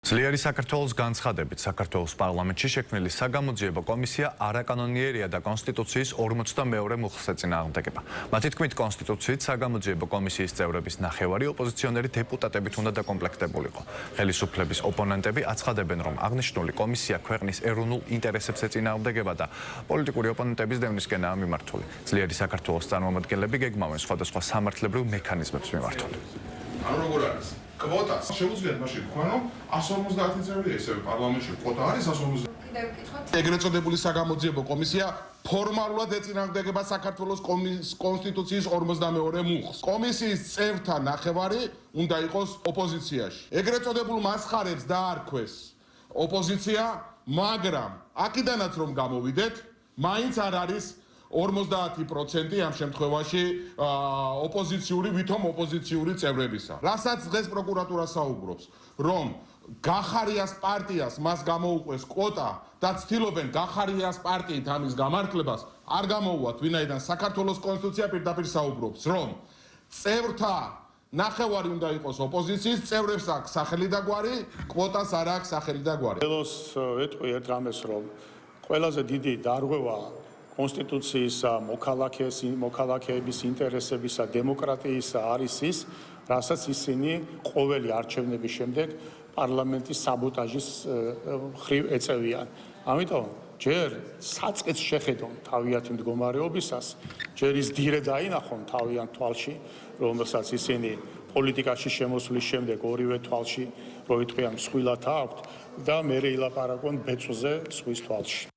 ძლიერი საქართველოს განცხადებით საქართველოს პარლამენტში შექმნილი საგამოძიებო კომისია არაკანონიერია და კონსტიტუციის 42 მუხლს ეწინააღმდეგება. მათი თქმით, კონსტიტუციით საგამოძიებო კომისიის წევრების ნახევარი ოპოზიციონერი დეპუტატებით უნდა დაკომპლექტებულიყო. ხელისუფლების ოპონენტები აცხადებენ, რომ აღნიშნული კომისია ქვეყნის ეროვნულ ინტერესებს ეწინააღმდეგება და პოლიტიკური ოპონენტების დევნისკენაა მიმართული. ძლიერი საქართველოს წარმომადგენლები გეგმავენ სხვადასხვა სამართლებრივ მექანიზმებს მიმართულ. კვოტას შეუძლიათ მაშინ თქვენ რომ 150 წევრი ესევე პარლამენტში კვოტა არის 150. ეგრეთ წოდებული საგამოძიებო კომისია ფორმალურად ეწინააღმდეგება საქართველოს კონსტიტუციის 42 მუხლს. კომისიის წევრთა ნახევარი უნდა იყოს ოპოზიციაში. ეგრეთ წოდებულ მასხარებს დაარქვეს ოპოზიცია, მაგრამ აქედანაც რომ გამოვიდეთ, მაინც არ არის 50% ამ შემთხვევაში ოპოზიციური, ვითომ ოპოზიციური წევრებისა. რასაც დღეს პროკურატურა საუბრობს, რომ გახარიას პარტიას მას გამოუყვეს კვოტა და ცდილობენ გახარიას პარტიით ამის გამართლებას, არ გამოუვათ, ვინაიდან საქართველოს კონსტიტუცია პირდაპირ საუბრობს, რომ წევრთა ნახევარი უნდა იყოს ოპოზიციის, წევრებს აქვს სახელი და გვარი, კვოტას არ აქვს სახელი და გვარი. ხელოს ეტყვი ერთ რამეს, რომ ყველაზე დიდი დარღვევა კონსტიტუციის მოქალაქეების ინტერესებისა დემოკრატიისა არის ის, რასაც ისინი ყოველი არჩევნების შემდეგ პარლამენტის საბოტაჟის მხრივ ეწევიან. ამიტომ ჯერ საწყის შეხედონ თავიანთი მდგომარეობისას, ჯერ ის დირე დაინახონ თავიანთ თვალში, რომელსაც ისინი პოლიტიკაში შემოსვლის შემდეგ ორივე თვალში, რო იტყვიან მსხვილად აქვთ და მერე ილაპარაკონ ბეწვზე სხვის თვალში.